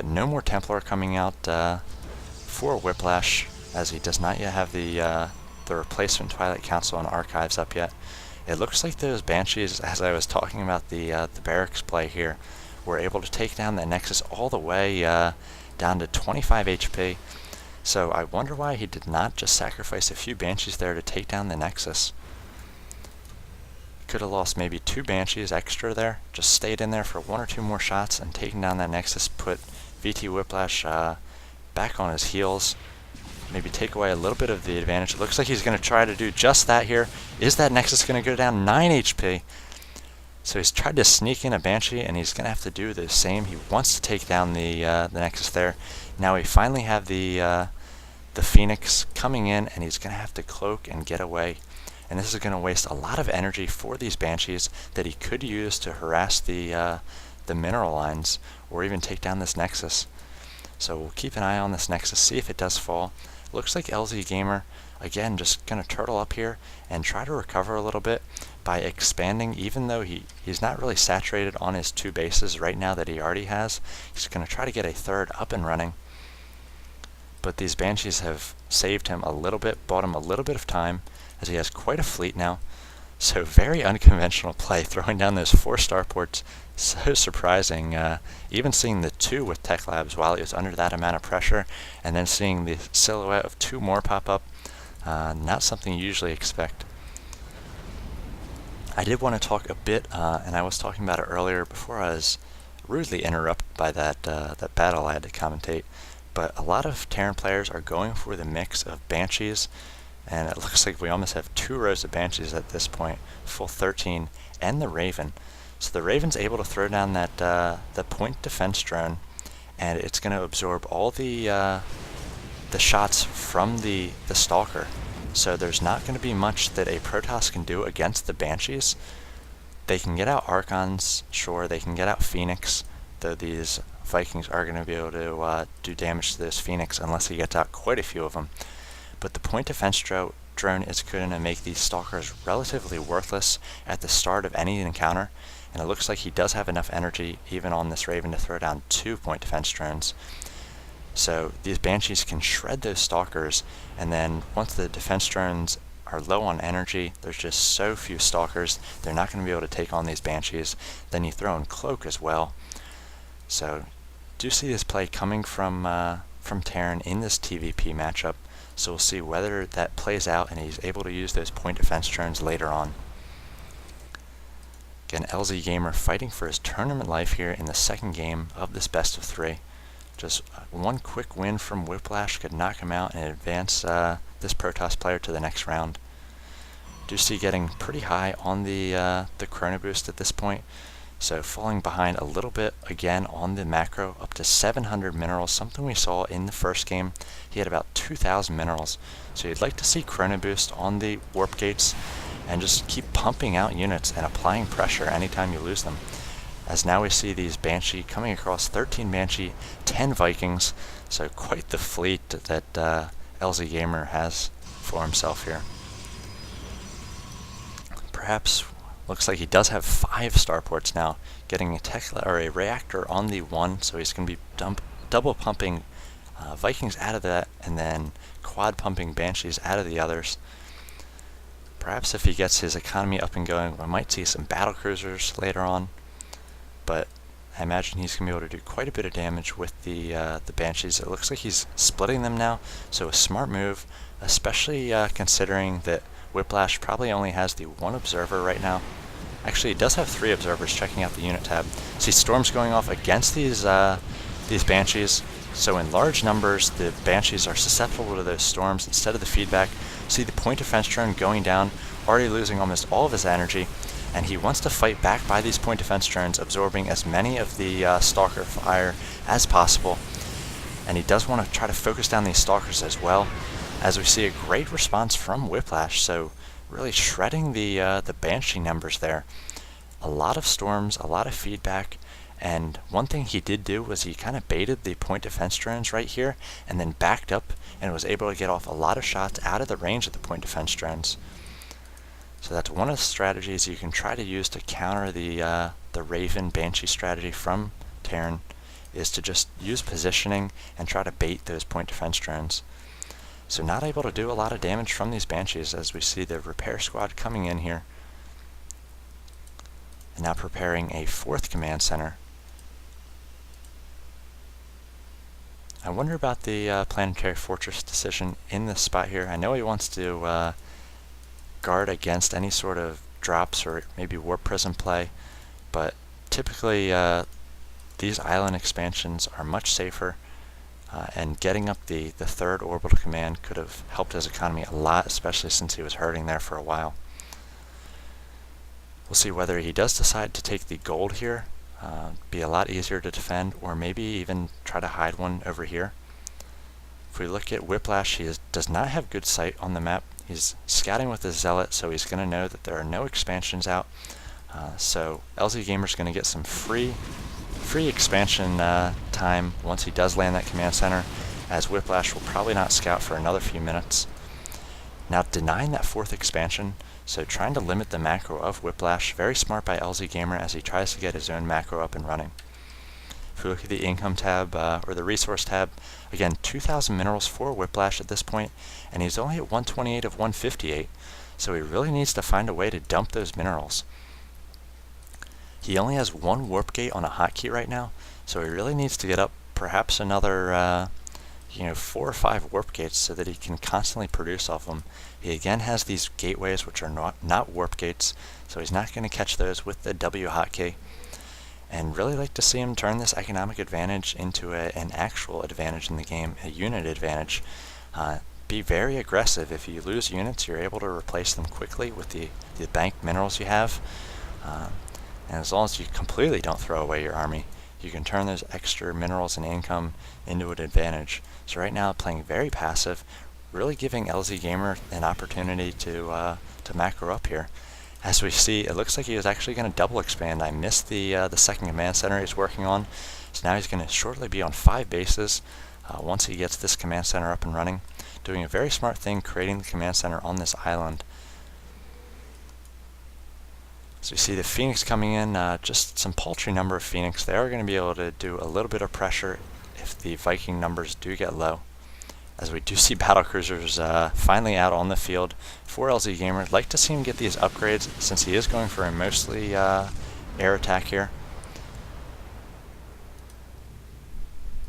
No more Templar coming out for Whiplash, as he does not yet have the replacement Twilight Council and Archives up yet. It looks like those Banshees, as I was talking about the barracks play here, were able to take down that Nexus all the way down to 25 HP. So I wonder why he did not just sacrifice a few Banshees there to take down the Nexus. Could have lost maybe 2 Banshees extra there, just stayed in there for 1 or 2 more shots and taken down that Nexus, put VTWhiplash back on his heels, maybe take away a little bit of the advantage. It looks like he's going to try to do just that here. Is that Nexus going to go down 9 HP? So he's tried to sneak in a Banshee, and he's going to have to do the same. He wants to take down the Nexus there. Now we finally have the Phoenix coming in, and he's going to have to cloak and get away. And this is going to waste a lot of energy for these Banshees that he could use to harass the mineral lines, or even take down this Nexus. So we'll keep an eye on this Nexus, see if it does fall. Looks like EGLzGaMeR, again, just going to turtle up here and try to recover a little bit by expanding, even though he's not really saturated on his 2 bases right now that he already has. He's going to try to get a 3rd up and running. But these Banshees have saved him a little bit, bought him a little bit of time, as he has quite a fleet now. So very unconventional play, throwing down those 4 starports. So surprising, even seeing the 2 with Tech Labs while he was under that amount of pressure, and then seeing the silhouette of 2 more pop up, not something you usually expect. I did want to talk a bit, and I was talking about it earlier before I was rudely interrupted by that battle I had to commentate, but a lot of Terran players are going for the mix of Banshees, and it looks like we almost have 2 rows of Banshees at this point, full 13, and the Raven. So the Raven's able to throw down that the point defense drone, and it's going to absorb all the shots from the Stalker. So there's not going to be much that a Protoss can do against the Banshees. They can get out Archons, sure, they can get out Phoenix, though these Vikings are going to be able to do damage to this Phoenix unless he gets out quite a few of them. But the point defense drone is going to make these Stalkers relatively worthless at the start of any encounter, and it looks like he does have enough energy even on this Raven to throw down 2 point defense drones. So these Banshees can shred those Stalkers, and then once the defense drones are low on energy, there's just so few Stalkers, they're not going to be able to take on these Banshees. Then you throw in Cloak as well. So do see this play coming from Terran in this TVP matchup. So we'll see whether that plays out and he's able to use those point defense drones later on. Again, EGLzGaMeR fighting for his tournament life here in the 2nd game of this best of 3. Just 1 quick win from Whiplash could knock him out and advance this Protoss player to the next round. Do see getting pretty high on the Chrono Boost at this point. So falling behind a little bit again on the macro, up to 700 minerals, something we saw in the first game. He had about 2,000 minerals. So you'd like to see Chrono Boost on the warp gates and just keep pumping out units and applying pressure anytime you lose them. As now we see these Banshee coming across, 13 Banshee, 10 Vikings, so quite the fleet that EGLzGaMeR has for himself here. Perhaps looks like he does have 5 starports now, getting a reactor on the 1, so he's going to be double pumping Vikings out of that, and then quad pumping Banshees out of the others. Perhaps if he gets his economy up and going, we might see some battle cruisers later on, but I imagine he's going to be able to do quite a bit of damage with the Banshees. It looks like he's splitting them now, so a smart move, especially considering that Whiplash probably only has the 1 observer right now. Actually, he does have 3 observers checking out the unit tab. See storms going off against these Banshees, so in large numbers the Banshees are susceptible to those storms instead of the feedback. See the point defense drone going down, already losing almost all of his energy, and he wants to fight back by these point defense drones, absorbing as many of the Stalker fire as possible. And he does want to try to focus down these Stalkers as well, as we see a great response from Whiplash, so really shredding the Banshee numbers there. A lot of storms, a lot of feedback, and one thing he did do was he kind of baited the point defense drones right here, and then backed up and was able to get off a lot of shots out of the range of the point defense drones. So that's one of the strategies you can try to use to counter the Raven Banshee strategy from Terran, is to just use positioning and try to bait those point defense drones. So not able to do a lot of damage from these Banshees, as we see the repair squad coming in here. And now preparing a 4th command center. I wonder about the planetary fortress decision in this spot here. I know he wants to guard against any sort of drops or maybe warp prism play, but typically these island expansions are much safer, and getting up the 3rd orbital command could have helped his economy a lot, especially since he was hurting there for a while. We'll see whether he does decide to take the gold here. Be a lot easier to defend, or maybe even try to hide one over here. If we look at Whiplash, he does not have good sight on the map. He's scouting with his Zealot, so he's going to know that there are no expansions out. So EGLzGaMeR is going to get some free expansion time once he does land that command center, as Whiplash will probably not scout for another few minutes. Now denying that 4th expansion, so trying to limit the macro of Whiplash. Very smart by EGLzGaMeR as he tries to get his own macro up and running. If we look at the income tab, or the resource tab, again, 2,000 minerals for Whiplash at this point, and he's only at 128 of 158, so he really needs to find a way to dump those minerals. He only has 1 warp gate on a hotkey right now, so he really needs to get up perhaps another 4 or 5 warp gates so that he can constantly produce off them. He again has these gateways which are not warp gates, so he's not going to catch those with the W hotkey. And really like to see him turn this economic advantage into an actual advantage in the game, a unit advantage. Be very aggressive. If you lose units, you're able to replace them quickly with the banked minerals you have. And as long as you completely don't throw away your army, you can turn those extra minerals and income into an advantage. So right now, playing very passive, really giving EGLzGaMeR an opportunity to macro up here. As we see, it looks like he was actually going to double expand. I missed the 2nd command center he's working on, so now he's going to shortly be on 5 bases once he gets this command center up and running. Doing a very smart thing, creating the command center on this island. So you see the Phoenix coming in, just some paltry number of Phoenix. They are going to be able to do a little bit of pressure if the Viking numbers do get low. As we do see battlecruisers finally out on the field for EGLzGaMeR. I'd like to see him get these upgrades since he is going for a mostly air attack here.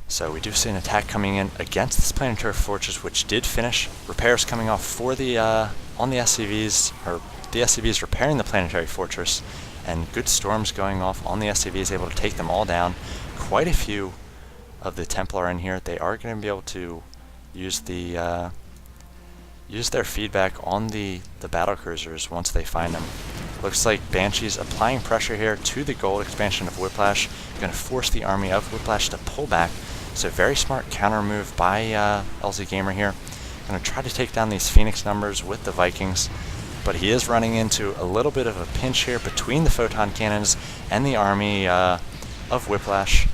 So we do see an attack coming in against this planetary fortress, which did finish. Repairs coming off for the on the SCVs, or the SCVs repairing the planetary fortress, and good storms going off on the SCVs, able to take them all down. Quite a few of the Templar in here. They are going to be able to use their feedback on the battlecruisers once they find them. Looks like Banshee's applying pressure here to the gold expansion of Whiplash, going to force the army of Whiplash to pull back. So very smart counter move by EGLzGaMeR here. Going to try to take down these Phoenix numbers with the Vikings, but he is running into a little bit of a pinch here between the photon cannons and the army of Whiplash.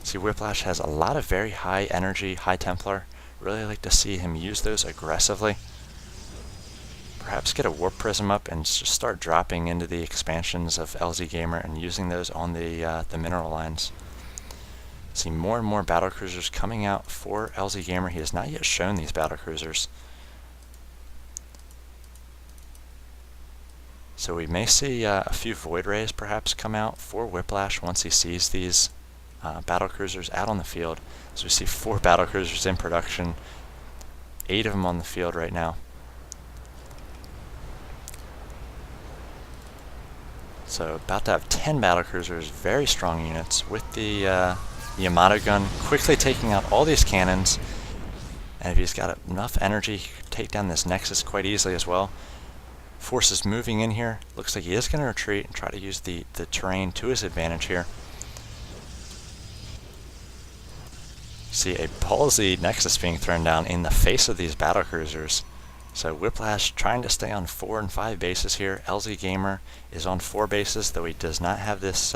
See, Whiplash has a lot of very high energy, high Templar. Really like to see him use those aggressively. Perhaps get a warp prism up and just start dropping into the expansions of EGLzGaMeR and using those on the mineral lines. See more and more battlecruisers coming out for EGLzGaMeR. He has not yet shown these battlecruisers. So we may see a few Void Rays perhaps come out for Whiplash once he sees these battlecruisers out on the field. So we see 4 battlecruisers in production, 8 of them on the field right now. So about to have 10 battlecruisers, very strong units, with the Yamato gun quickly taking out all these cannons. And if he's got enough energy, he could take down this Nexus quite easily as well. Forces moving in here. Looks like he is going to retreat and try to use the terrain to his advantage here. See a ballsy Nexus being thrown down in the face of these battlecruisers. So Whiplash trying to stay on 4 and 5 bases here. EGLzGaMeR is on 4 bases, though he does not have this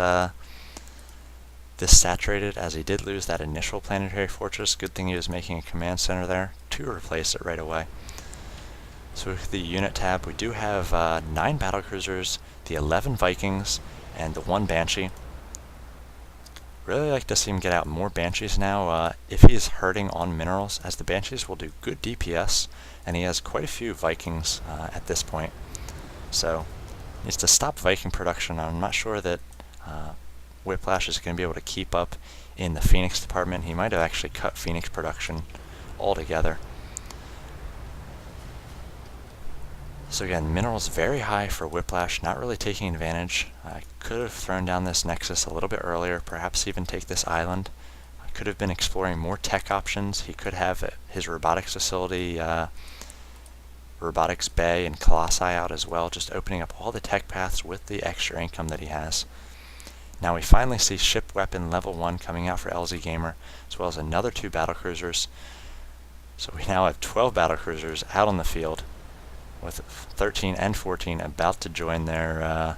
this saturated, as he did lose that initial planetary fortress. Good thing he was making a command center there to replace it right away. So with the unit tab, we do have 9 battlecruisers, the 11 Vikings, and the 1 Banshee. really like to see him get out more Banshees now if he's hurting on minerals, as the Banshees will do good DPS, and he has quite a few Vikings at this point. So he needs to stop Viking production. I'm not sure that Whiplash is going to be able to keep up in the Phoenix department. He might have actually cut Phoenix production altogether. So again, minerals very high for Whiplash, not really taking advantage. I could have thrown down this Nexus a little bit earlier, perhaps even take this island. I could have been exploring more tech options. He could have his robotics facility, robotics bay and Colossi out as well, just opening up all the tech paths with the extra income that he has. Now we finally see ship weapon level 1 coming out for EGLzGaMeR, as well as another 2 battlecruisers. So we now have 12 battlecruisers out on the field, with 13 and 14 about to join their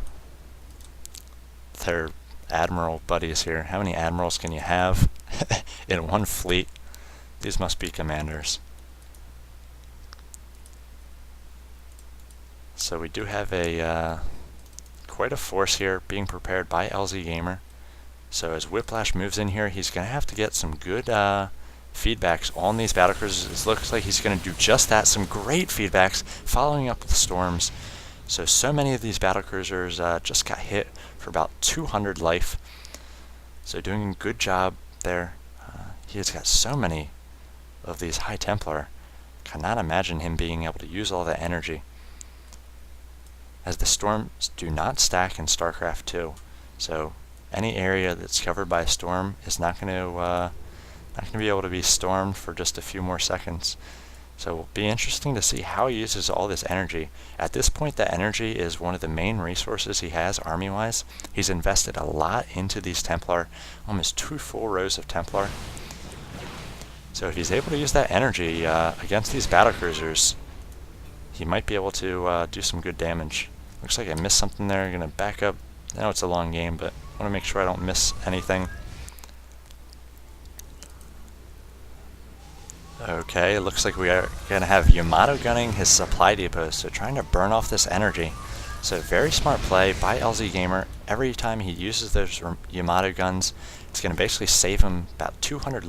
admiral buddies here. How many admirals can you have in one fleet? These must be commanders. So we do have quite a force here being prepared by EGLzGaMeR. So as Whiplash moves in here, he's going to have to get some good feedbacks on these battlecruisers. It looks like he's going to do just that. Some great feedbacks following up with storms. So many of these battlecruisers just got hit for about 200 life. So doing a good job there. He has got so many of these High Templar. Cannot imagine him being able to use all that energy, as the storms do not stack in StarCraft 2. So any area that's covered by a storm is not going to be able to be stormed for just a few more seconds. So it'll be interesting to see how he uses all this energy. At this point, that energy is one of the main resources he has army-wise. He's invested a lot into these Templar, almost 2 full rows of Templar. So if he's able to use that energy against these battlecruisers, he might be able to do some good damage. Looks like I missed something there. I'm going to back up. I know it's a long game, but I want to make sure I don't miss anything. Okay, it looks like we are going to have Yamato gunning his supply depot, so trying to burn off this energy. So very smart play by EGLzGaMeR. Every time he uses those Yamato guns, it's going to basically save him about 200